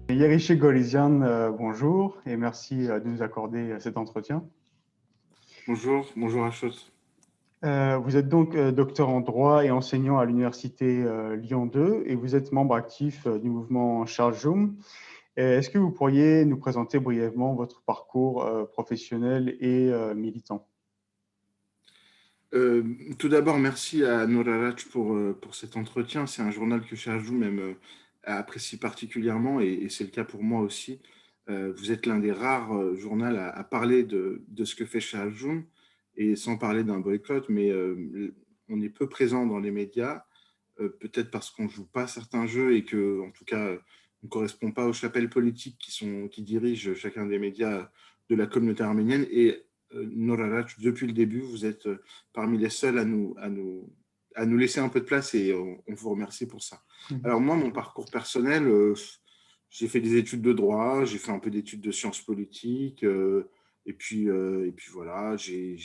Yeriché Golizian, bonjour et merci de nous accorder cet entretien. Bonjour, bonjour Achot. Vous êtes donc docteur en droit et enseignant à l'université Lyon 2 et vous êtes membre actif du mouvement Charles Joum. Est-ce que vous pourriez nous présenter brièvement votre parcours professionnel et militant? Tout d'abord, merci à Norarach pour cet entretien. C'est un journal que Charjou même apprécie particulièrement et c'est le cas pour moi aussi. Vous êtes l'un des rares journaux à parler de ce que fait Charjou et sans parler d'un boycott, mais on est peu présent dans les médias, peut-être parce qu'on ne joue pas certains jeux et que, en tout cas, on ne correspond pas aux chapelles politiques qui dirigent chacun des médias de la communauté arménienne. Et Norarach, depuis le début, vous êtes parmi les seuls à nous laisser un peu de place et on vous remercie pour ça. Alors moi, mon parcours personnel, j'ai fait des études de droit, j'ai fait un peu d'études de sciences politiques, et puis voilà, j'ai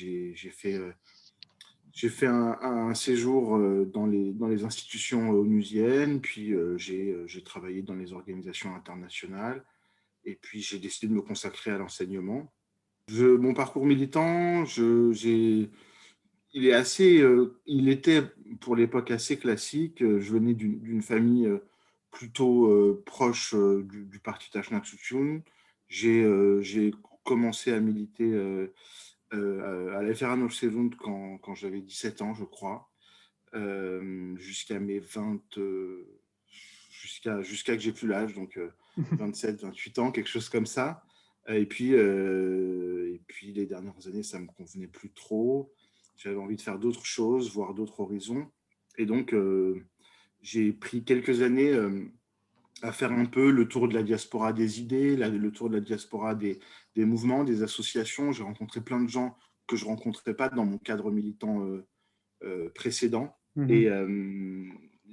fait un séjour dans les institutions onusiennes, puis j'ai travaillé dans les organisations internationales, et puis j'ai décidé de me consacrer à l'enseignement. Mon parcours militant, il était pour l'époque assez classique. Je venais d'une famille plutôt proche du parti Tashnak Sutyun. J'ai commencé à militer à la FRA Nord-Serund quand j'avais 17 ans, je crois, jusqu'à mes 20, jusqu'à que j'ai plus l'âge, donc 27, 28 ans, quelque chose comme ça. Et puis les dernières années, ça me convenait plus trop. J'avais envie de faire d'autres choses, voir d'autres horizons. Et donc, j'ai pris quelques années à faire un peu le tour de la diaspora des idées, le tour de la diaspora des mouvements, des associations. J'ai rencontré plein de gens que je ne rencontrais pas dans mon cadre militant précédent. Et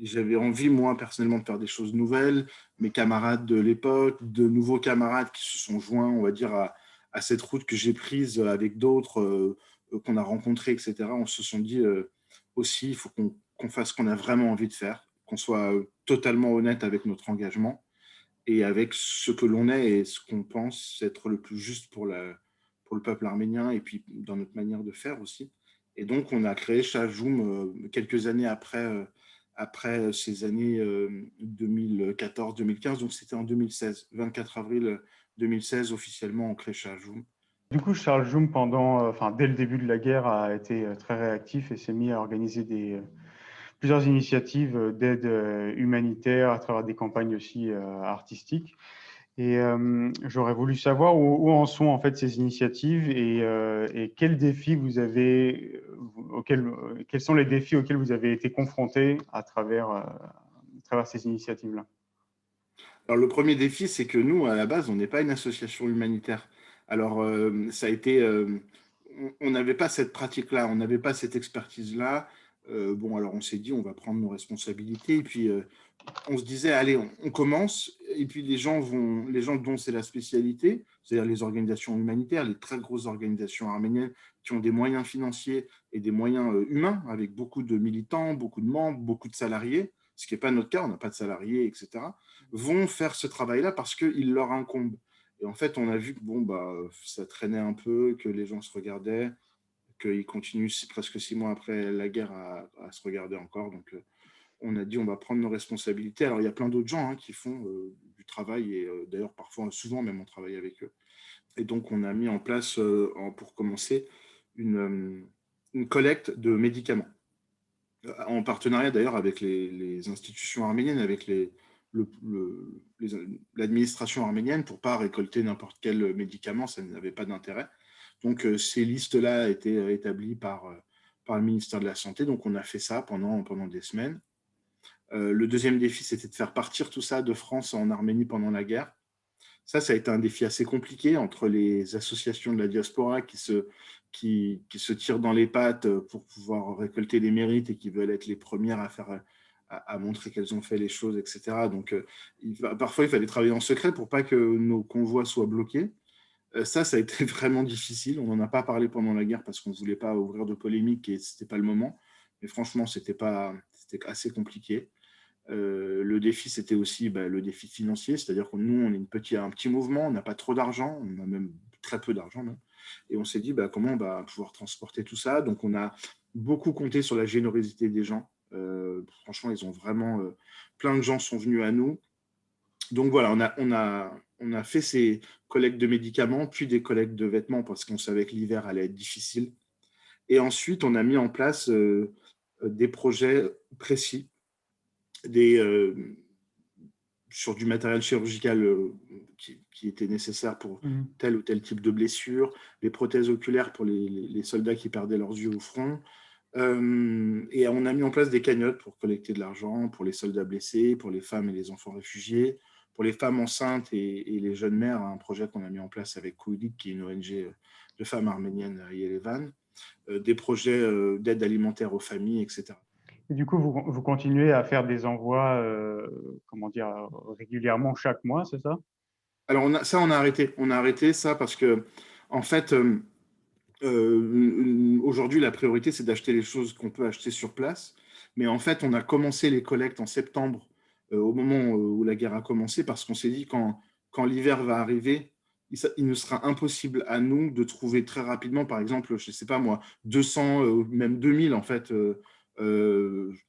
j'avais envie, moi, personnellement, de faire des choses nouvelles. Mes camarades de l'époque, de nouveaux camarades qui se sont joints, on va dire, à cette route que j'ai prise avec d'autres qu'on a rencontrés, etc. On se sont dit aussi, il faut qu'on fasse ce qu'on a vraiment envie de faire, qu'on soit totalement honnête avec notre engagement et avec ce que l'on est et ce qu'on pense être le plus juste pour le peuple arménien et puis dans notre manière de faire aussi. Et donc, on a créé Shajoum quelques années après ces années 2014-2015. Donc, c'était en 2016, 24 avril 2016, officiellement, on crée Shajoum. Du coup, Charles Joum, dès le début de la guerre, a été très réactif et s'est mis à organiser plusieurs initiatives d'aide humanitaire à travers des campagnes aussi artistiques. Et j'aurais voulu savoir où en sont en fait ces initiatives et quels défis vous avez, quels sont les défis auxquels vous avez été confrontés à travers ces initiatives-là. Alors, le premier défi, c'est que nous, à la base, on n'est pas une association humanitaire. Alors, ça a été. On n'avait pas cette pratique-là, on n'avait pas cette expertise-là. Bon, alors on s'est dit, on va prendre nos responsabilités. Et puis, on se disait, allez, on commence. Et puis, les gens dont c'est la spécialité, c'est-à-dire les organisations humanitaires, les très grosses organisations arméniennes qui ont des moyens financiers et des moyens humains, avec beaucoup de militants, beaucoup de membres, beaucoup de salariés, ce qui n'est pas notre cas, on n'a pas de salariés, etc., vont faire ce travail-là parce qu'il leur incombe. Et en fait, on a vu que bon, bah, ça traînait un peu, que les gens se regardaient, qu'ils continuent presque 6 mois après la guerre à se regarder encore. Donc, on a dit on va prendre nos responsabilités. Alors, il y a plein d'autres gens qui font du travail et d'ailleurs, parfois, souvent même, on travaille avec eux. Et donc, on a mis en place, pour commencer, une collecte de médicaments, en partenariat d'ailleurs avec les institutions arméniennes, avec l'administration arménienne, pour ne pas récolter n'importe quel médicament, ça n'avait pas d'intérêt. Donc, ces listes-là étaient établies par le ministère de la Santé. Donc, on a fait ça pendant des semaines. Le deuxième défi, c'était de faire partir tout ça de France en Arménie pendant la guerre. Ça a été un défi assez compliqué entre les associations de la diaspora qui se tirent dans les pattes pour pouvoir récolter les mérites et qui veulent être les premières à montrer qu'elles ont fait les choses, etc. Donc, parfois, il fallait travailler en secret pour pas que nos convois soient bloqués. Ça a été vraiment difficile. On n'en a pas parlé pendant la guerre parce qu'on ne voulait pas ouvrir de polémique et ce n'était pas le moment. Mais franchement, c'était assez compliqué. Le défi, c'était aussi le défi financier, c'est-à-dire que nous, on est un petit mouvement, on n'a pas trop d'argent, on a même très peu d'argent même. Et on s'est dit comment on va pouvoir transporter tout ça. Donc, on a beaucoup compté sur la générosité des gens. Franchement, ils ont vraiment, plein de gens sont venus à nous. Donc voilà, on a fait ces collectes de médicaments, puis des collectes de vêtements parce qu'on savait que l'hiver allait être difficile. Et ensuite, on a mis en place des projets précis, des, sur du matériel chirurgical qui était nécessaire pour tel ou tel type de blessure, les prothèses oculaires pour les soldats qui perdaient leurs yeux au front. Et on a mis en place des cagnottes pour collecter de l'argent pour les soldats blessés, pour les femmes et les enfants réfugiés, pour les femmes enceintes et les jeunes mères, un projet qu'on a mis en place avec Kouilik, qui est une ONG de femmes arméniennes à Yerevan, des projets d'aide alimentaire aux familles, etc. Et du coup, vous continuez à faire des envois, comment dire, régulièrement chaque mois, c'est ça? Alors, on a arrêté. On a arrêté ça parce que, en fait, aujourd'hui, la priorité, c'est d'acheter les choses qu'on peut acheter sur place. Mais en fait, on a commencé les collectes en septembre, au moment où la guerre a commencé, parce qu'on s'est dit quand l'hiver va arriver, il nous sera impossible à nous de trouver très rapidement, par exemple, je ne sais pas moi, 200, même 2000 en fait,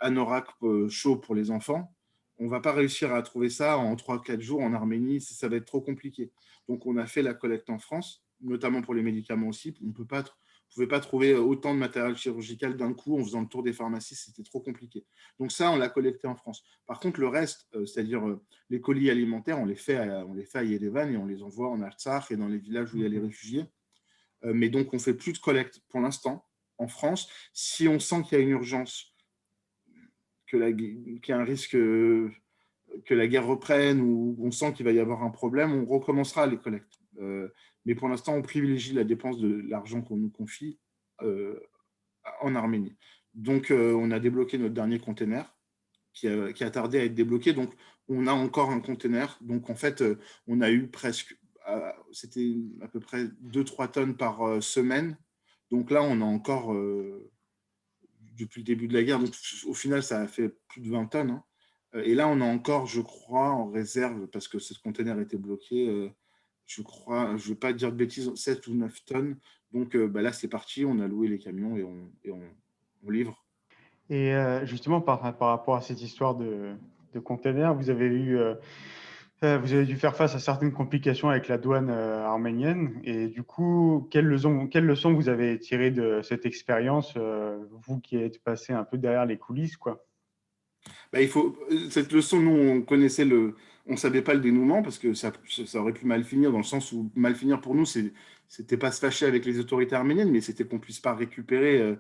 anoraks chauds pour les enfants. On ne va pas réussir à trouver ça en 3-4 jours en Arménie, ça va être trop compliqué. Donc, on a fait la collecte en France, notamment pour les médicaments aussi. On ne pouvait pas trouver autant de matériel chirurgical d'un coup en faisant le tour des pharmacies, c'était trop compliqué. Donc ça, on l'a collecté en France. Par contre, le reste, c'est-à-dire les colis alimentaires, on les fait à Yerevan et on les envoie en Artsakh et dans les villages où il y a les réfugiés. Mais donc, on ne fait plus de collecte pour l'instant en France. Si on sent qu'il y a une urgence, qu'il y a un risque que la guerre reprenne ou on sent qu'il va y avoir un problème, on recommencera les collectes. Mais pour l'instant, on privilégie la dépense de l'argent qu'on nous confie en Arménie. Donc, on a débloqué notre dernier container qui a tardé à être débloqué. Donc, on a encore un container. Donc, en fait, on a eu presque, c'était à peu près 2-3 tonnes par semaine. Donc là, on a encore, depuis le début de la guerre, donc au final, ça a fait plus de 20 tonnes. Hein. Et là, on a encore, je crois, en réserve, parce que ce container était bloqué, je crois, je ne vais pas dire de bêtises, 7 ou 9 tonnes. Donc là, c'est parti, on a loué les camions et on livre. Et justement, par rapport à cette histoire de container, vous avez dû faire face à certaines complications avec la douane arménienne. Et du coup, quelle leçon vous avez tirée de cette expérience, vous qui êtes passé un peu derrière les coulisses, quoi? Cette leçon, nous, on ne savait pas le dénouement parce que ça aurait pu mal finir, dans le sens où mal finir pour nous, c'était pas se fâcher avec les autorités arméniennes, mais c'était qu'on puisse pas récupérer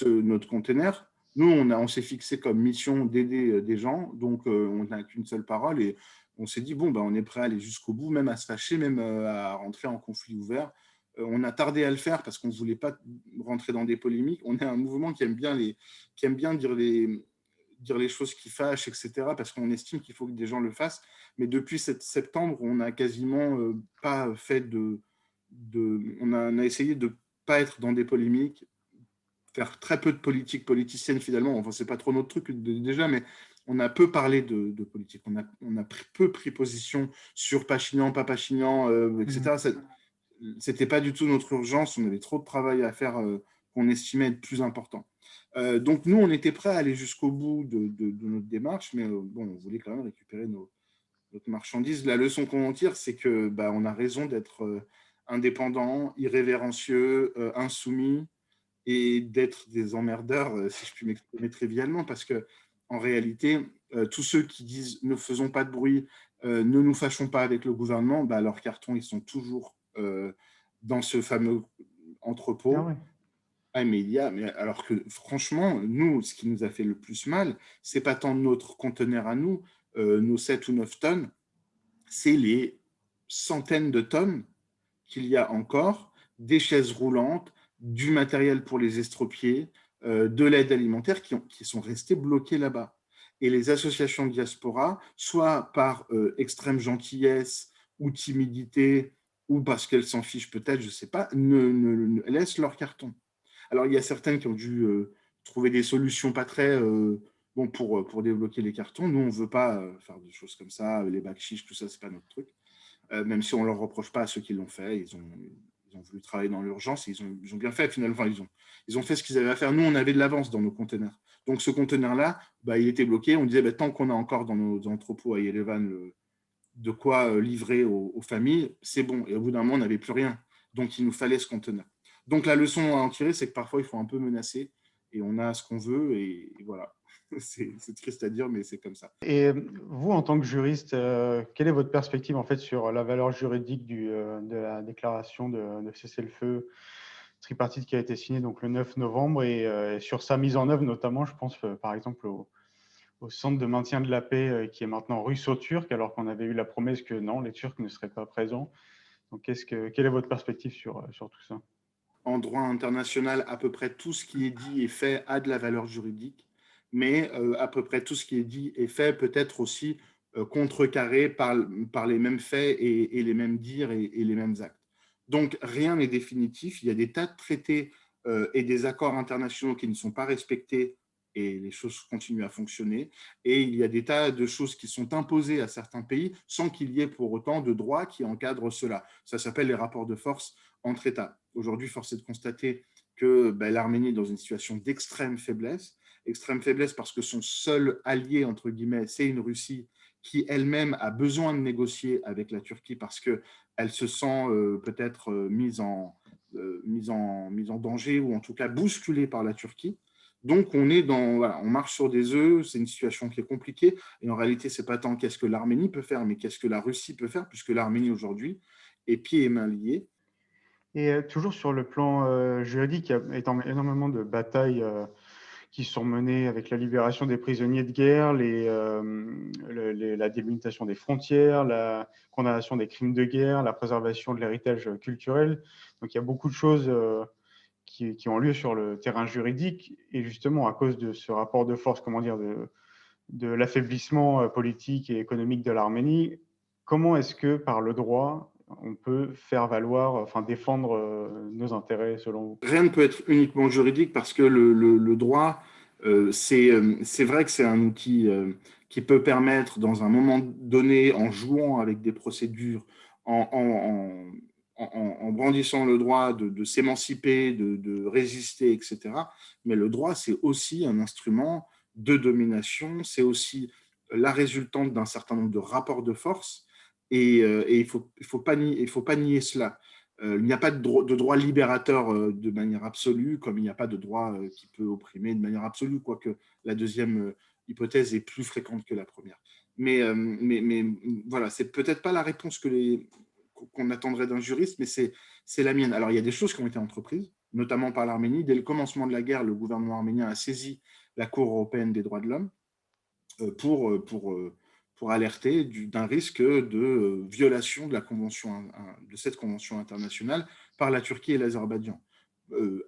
notre conteneur. Nous, on s'est fixé comme mission d'aider des gens, donc on n'a qu'une seule parole et on s'est dit, bon, on est prêt à aller jusqu'au bout, même à se fâcher, même à rentrer en conflit ouvert. On a tardé à le faire parce qu'on ne voulait pas rentrer dans des polémiques. On est un mouvement qui aime bien dire les choses qui fâchent, etc., parce qu'on estime qu'il faut que des gens le fassent. Mais depuis septembre, on n'a quasiment pas fait on a essayé de ne pas être dans des polémiques, faire très peu de politique politicienne finalement. Enfin, c'est pas trop notre truc déjà, mais on a peu parlé de politique. On a peu pris position sur Pachinian, pas Pachinian, etc. C'était pas du tout notre urgence. On avait trop de travail à faire qu'on estimait être plus important. Donc, nous, on était prêts à aller jusqu'au bout de notre démarche, mais bon, on voulait quand même récupérer notre marchandise. La leçon qu'on en tire, c'est que on a raison d'être indépendant, irrévérencieux, insoumis et d'être des emmerdeurs, si je puis m'exprimer trivialement, parce que en réalité, tous ceux qui disent ne faisons pas de bruit, ne nous fâchons pas avec le gouvernement, leurs cartons, ils sont toujours dans ce fameux Ah entrepôt. ouais. Ah, mais alors que franchement, nous, ce qui nous a fait le plus mal, c'est pas tant notre conteneur à nous, nos 7 ou 9 tonnes, c'est les centaines de tonnes qu'il y a encore, des chaises roulantes, du matériel pour les estropiés, de l'aide alimentaire qui sont restés bloqués là-bas. Et les associations de diaspora, soit par extrême gentillesse ou timidité, ou parce qu'elles s'en fichent peut-être, je ne sais pas, laissent leur carton. Alors, il y a certaines qui ont dû trouver des solutions pas très bon pour débloquer les cartons. Nous, on ne veut pas faire des choses comme ça, les bacs chiches, tout ça, ce n'est pas notre truc. Même si on ne leur reproche pas à ceux qui l'ont fait. Ils ont voulu travailler dans l'urgence et ils ont bien fait finalement. Enfin, ils ont fait ce qu'ils avaient à faire. Nous, on avait de l'avance dans nos conteneurs. Donc, ce conteneur-là, bah, il était bloqué. On disait, bah, tant qu'on a encore dans nos entrepôts à Yerevan de quoi livrer aux familles, c'est bon. Et au bout d'un moment, on n'avait plus rien. Donc, il nous fallait ce conteneur. Donc, la leçon à en tirer, c'est que parfois, il faut un peu menacer et on a ce qu'on veut. Et voilà. C'est triste à dire, mais c'est comme ça. Et vous, en tant que juriste, quelle est votre perspective en fait sur la valeur juridique de la déclaration de cessez-le-feu tripartite qui a été signée donc le 9 novembre et sur sa mise en œuvre notamment, je pense par exemple au centre de maintien de la paix qui est maintenant russo-turc, alors qu'on avait eu la promesse que non, les Turcs ne seraient pas présents. Donc, quelle est votre perspective sur tout ça? En droit international, à peu près tout ce qui est dit et fait a de la valeur juridique, mais à peu près tout ce qui est dit et fait peut être aussi contrecarré par les mêmes faits et les mêmes dires et les mêmes actes. Donc, rien n'est définitif. Il y a des tas de traités et des accords internationaux qui ne sont pas respectés et les choses continuent à fonctionner. Et il y a des tas de choses qui sont imposées à certains pays sans qu'il y ait pour autant de droit qui encadre cela. Ça s'appelle les rapports de force entre États. Aujourd'hui, force est de constater que l'Arménie est dans une situation d'extrême faiblesse parce que son seul allié, entre guillemets, c'est une Russie qui elle-même a besoin de négocier avec la Turquie parce qu'elle se sent peut-être mise en danger ou en tout cas bousculée par la Turquie. Donc, on marche sur des œufs, c'est une situation qui est compliquée. Et en réalité, ce n'est pas tant qu'est-ce que l'Arménie peut faire, mais qu'est-ce que la Russie peut faire, puisque l'Arménie aujourd'hui est pieds et mains liés. Et toujours sur le plan juridique, il y a énormément de batailles qui sont menées avec la libération des prisonniers de guerre, la délimitation des frontières, la condamnation des crimes de guerre, la préservation de l'héritage culturel. Donc il y a beaucoup de choses qui ont lieu sur le terrain juridique. Et justement, à cause de ce rapport de force, comment dire, de l'affaiblissement politique et économique de l'Arménie, comment est-ce que par le droit, on peut faire valoir, enfin défendre nos intérêts selon vous? Rien ne peut être uniquement juridique parce que le droit, c'est vrai que c'est un outil qui peut permettre, dans un moment donné, en jouant avec des procédures, en brandissant le droit de s'émanciper, de résister, etc. Mais le droit, c'est aussi un instrument de domination, c'est aussi la résultante d'un certain nombre de rapports de force et il faut pas nier cela. Il n'y a pas de droit libérateur de manière absolue, comme il n'y a pas de droit qui peut opprimer de manière absolue, quoique la deuxième hypothèse est plus fréquente que la première. Mais voilà, c'est peut-être pas la réponse qu'on attendrait d'un juriste, mais c'est la mienne. Alors, il y a des choses qui ont été entreprises, notamment par l'Arménie. Dès le commencement de la guerre, le gouvernement arménien a saisi la Cour européenne des droits de l'homme pour alerter d'un risque de violation de cette convention internationale par la Turquie et l'Azerbaïdjan.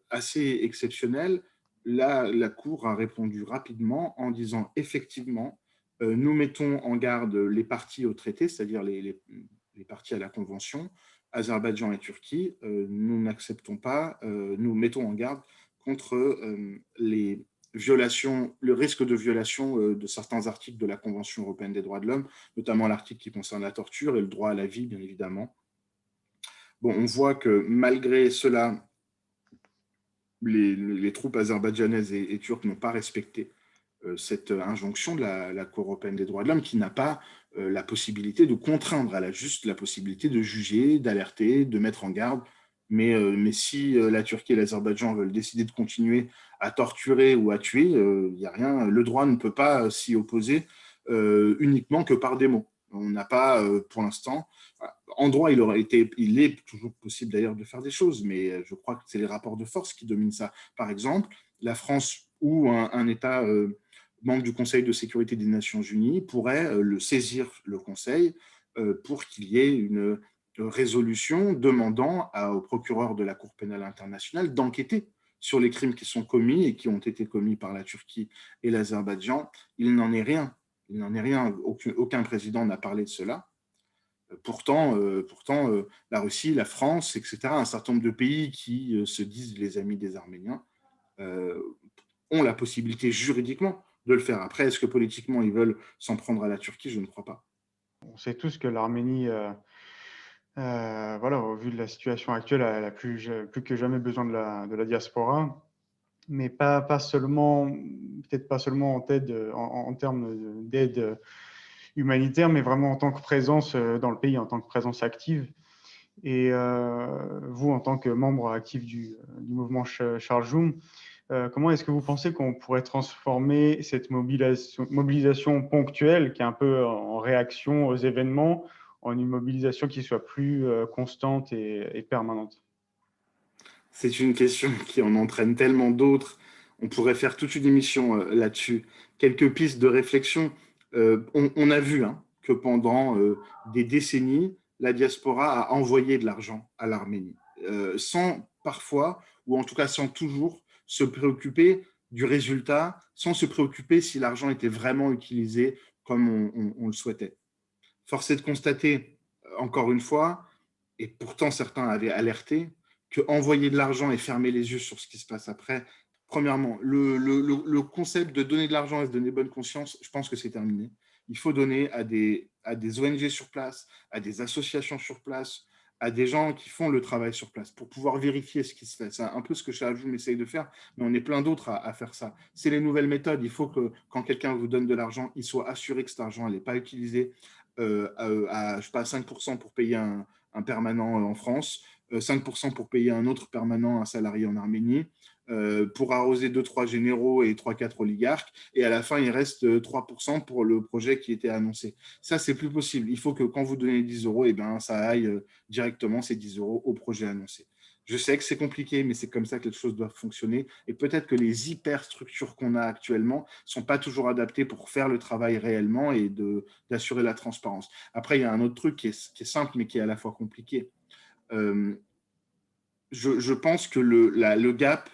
Assez exceptionnel, la Cour a répondu rapidement en disant effectivement, nous mettons en garde les parties au traité, c'est-à-dire les parties à la convention, Azerbaïdjan et Turquie, nous n'acceptons pas, nous mettons en garde contre le risque de violation de certains articles de la Convention européenne des droits de l'homme, notamment l'article qui concerne la torture et le droit à la vie, bien évidemment. Bon, on voit que malgré cela, les troupes azerbaïdjanaises et turques n'ont pas respecté cette injonction de la Cour européenne des droits de l'homme qui n'a pas la possibilité de contraindre, elle a juste la possibilité de juger, d'alerter, de mettre en garde. Mais si la Turquie et l'Azerbaïdjan veulent décider de continuer à torturer ou à tuer, il n'y a rien. Le droit ne peut pas s'y opposer uniquement que par des mots. On n'a pas, pour l'instant, en droit, il est toujours possible d'ailleurs de faire des choses, mais je crois que c'est les rapports de force qui dominent ça. Par exemple, la France ou un État membre du Conseil de sécurité des Nations Unies pourrait saisir le Conseil pour qu'il y ait une résolution demandant au procureur de la Cour pénale internationale d'enquêter sur les crimes qui sont commis et qui ont été commis par la Turquie et l'Azerbaïdjan. Il n'en est rien. Il n'en est rien. Aucun président n'a parlé de cela. Pourtant, la Russie, la France, etc., un certain nombre de pays qui se disent les amis des Arméniens, euh, ont la possibilité juridiquement de le faire. Après, est-ce que politiquement ils veulent s'en prendre à la Turquie? Je ne crois pas. On sait tous que l'Arménie, voilà, au vu de la situation actuelle, elle a plus que jamais besoin de la diaspora, mais pas seulement, peut-être pas seulement en termes d'aide humanitaire, mais vraiment en tant que présence dans le pays, en tant que présence active. Et vous, en tant que membre actif du mouvement Charjoum, comment est-ce que vous pensez qu'on pourrait transformer cette mobilisation ponctuelle, qui est un peu en réaction aux événements, en une mobilisation qui soit plus constante et permanente? C'est une question qui en entraîne tellement d'autres. On pourrait faire toute une émission là-dessus. Quelques pistes de réflexion. On a vu que pendant des décennies, la diaspora a envoyé de l'argent à l'Arménie, sans parfois, ou en tout cas sans toujours, se préoccuper du résultat, sans se préoccuper si l'argent était vraiment utilisé comme on le souhaitait. Force est de constater, encore une fois, et pourtant certains avaient alerté, que envoyer de l'argent et fermer les yeux sur ce qui se passe après, premièrement, le concept de donner de l'argent et se donner bonne conscience, je pense que c'est terminé. Il faut donner à des ONG sur place, à des associations sur place, à des gens qui font le travail sur place pour pouvoir vérifier ce qui se fait. C'est un peu ce que Charjoum essaye de faire, mais on est plein d'autres à faire ça. C'est les nouvelles méthodes. Il faut que quand quelqu'un vous donne de l'argent, il soit assuré que cet argent n'est pas utilisé je sais pas, 5% pour payer un permanent en France, 5% pour payer un autre permanent, un salarié en Arménie, pour arroser 2-3 généraux et 3-4 oligarques, et à la fin, il reste 3% pour le projet qui était annoncé. Ça, c'est plus possible. Il faut que quand vous donnez 10 euros, eh ben, ça aille directement, ces 10 euros, au projet annoncé. Je sais que c'est compliqué, mais c'est comme ça que les choses doivent fonctionner. Et peut-être que les hyperstructures qu'on a actuellement ne sont pas toujours adaptées pour faire le travail réellement et d'assurer la transparence. Après, il y a un autre truc qui est simple, mais qui est à la fois compliqué. Euh, je pense que le gap,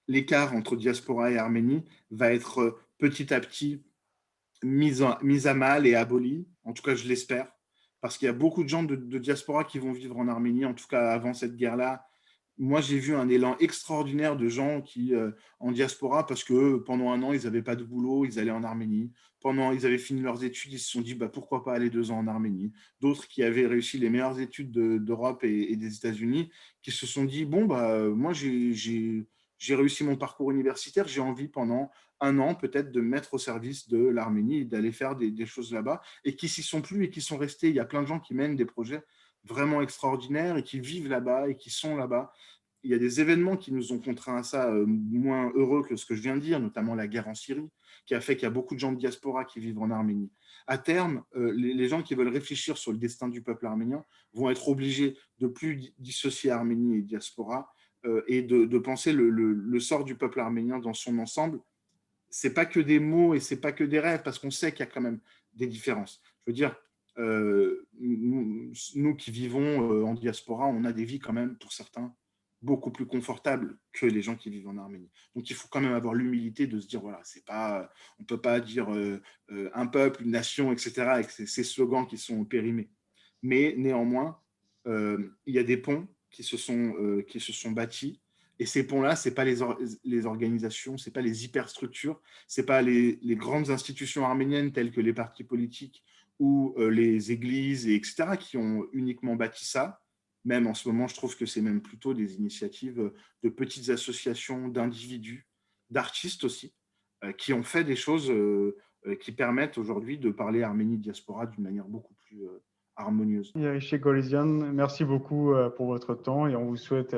l'écart entre diaspora et Arménie va être petit à petit mis à mal et aboli. En tout cas, je l'espère. Parce qu'il y a beaucoup de gens de diaspora qui vont vivre en Arménie, en tout cas avant cette guerre-là. Moi, j'ai vu un élan extraordinaire de gens qui, en diaspora, parce que pendant un an, ils n'avaient pas de boulot, ils allaient en Arménie. Pendant, ils avaient fini leurs études, ils se sont dit, bah, pourquoi pas aller 2 ans en Arménie. D'autres qui avaient réussi les meilleures études d'Europe et des États-Unis, qui se sont dit, bon, bah, moi, j'ai réussi mon parcours universitaire, j'ai envie pendant un an peut-être de me mettre au service de l'Arménie et d'aller faire des choses là-bas, et qui s'y sont plus et qui sont restés. Il y a plein de gens qui mènent des projets vraiment extraordinaires et qui vivent là-bas et qui sont là-bas. Il y a des événements qui nous ont contraints à ça, moins heureux que ce que je viens de dire, notamment la guerre en Syrie, qui a fait qu'il y a beaucoup de gens de diaspora qui vivent en Arménie. À terme, les gens qui veulent réfléchir sur le destin du peuple arménien vont être obligés de plus dissocier Arménie et diaspora, et de penser le sort du peuple arménien dans son ensemble. C'est pas que des mots et c'est pas que des rêves, parce qu'on sait qu'il y a quand même des différences. Je veux dire, nous qui vivons en diaspora, on a des vies quand même, pour certains, beaucoup plus confortables que les gens qui vivent en Arménie. Donc il faut quand même avoir l'humilité de se dire, voilà, c'est pas, on peut pas dire un peuple, une nation, etc., avec ces slogans qui sont périmés. Mais néanmoins, il y a des ponts qui se sont bâtis. Et ces ponts-là, ce n'est pas les organisations, ce n'est pas les hyperstructures, ce n'est pas les grandes institutions arméniennes telles que les partis politiques ou les églises, etc., qui ont uniquement bâti ça. Même en ce moment, je trouve que c'est même plutôt des initiatives de petites associations, d'individus, d'artistes aussi, qui ont fait des choses qui permettent aujourd'hui de parler Arménie diaspora d'une manière beaucoup plus harmonieuse. Yariché Golizian, merci beaucoup pour votre temps et on vous souhaite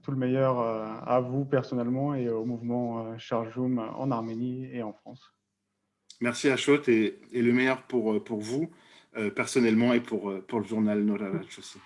tout le meilleur à vous personnellement et au mouvement Charjoum en Arménie et en France. Merci Achot et le meilleur pour vous personnellement et pour le journal Noraratch aussi.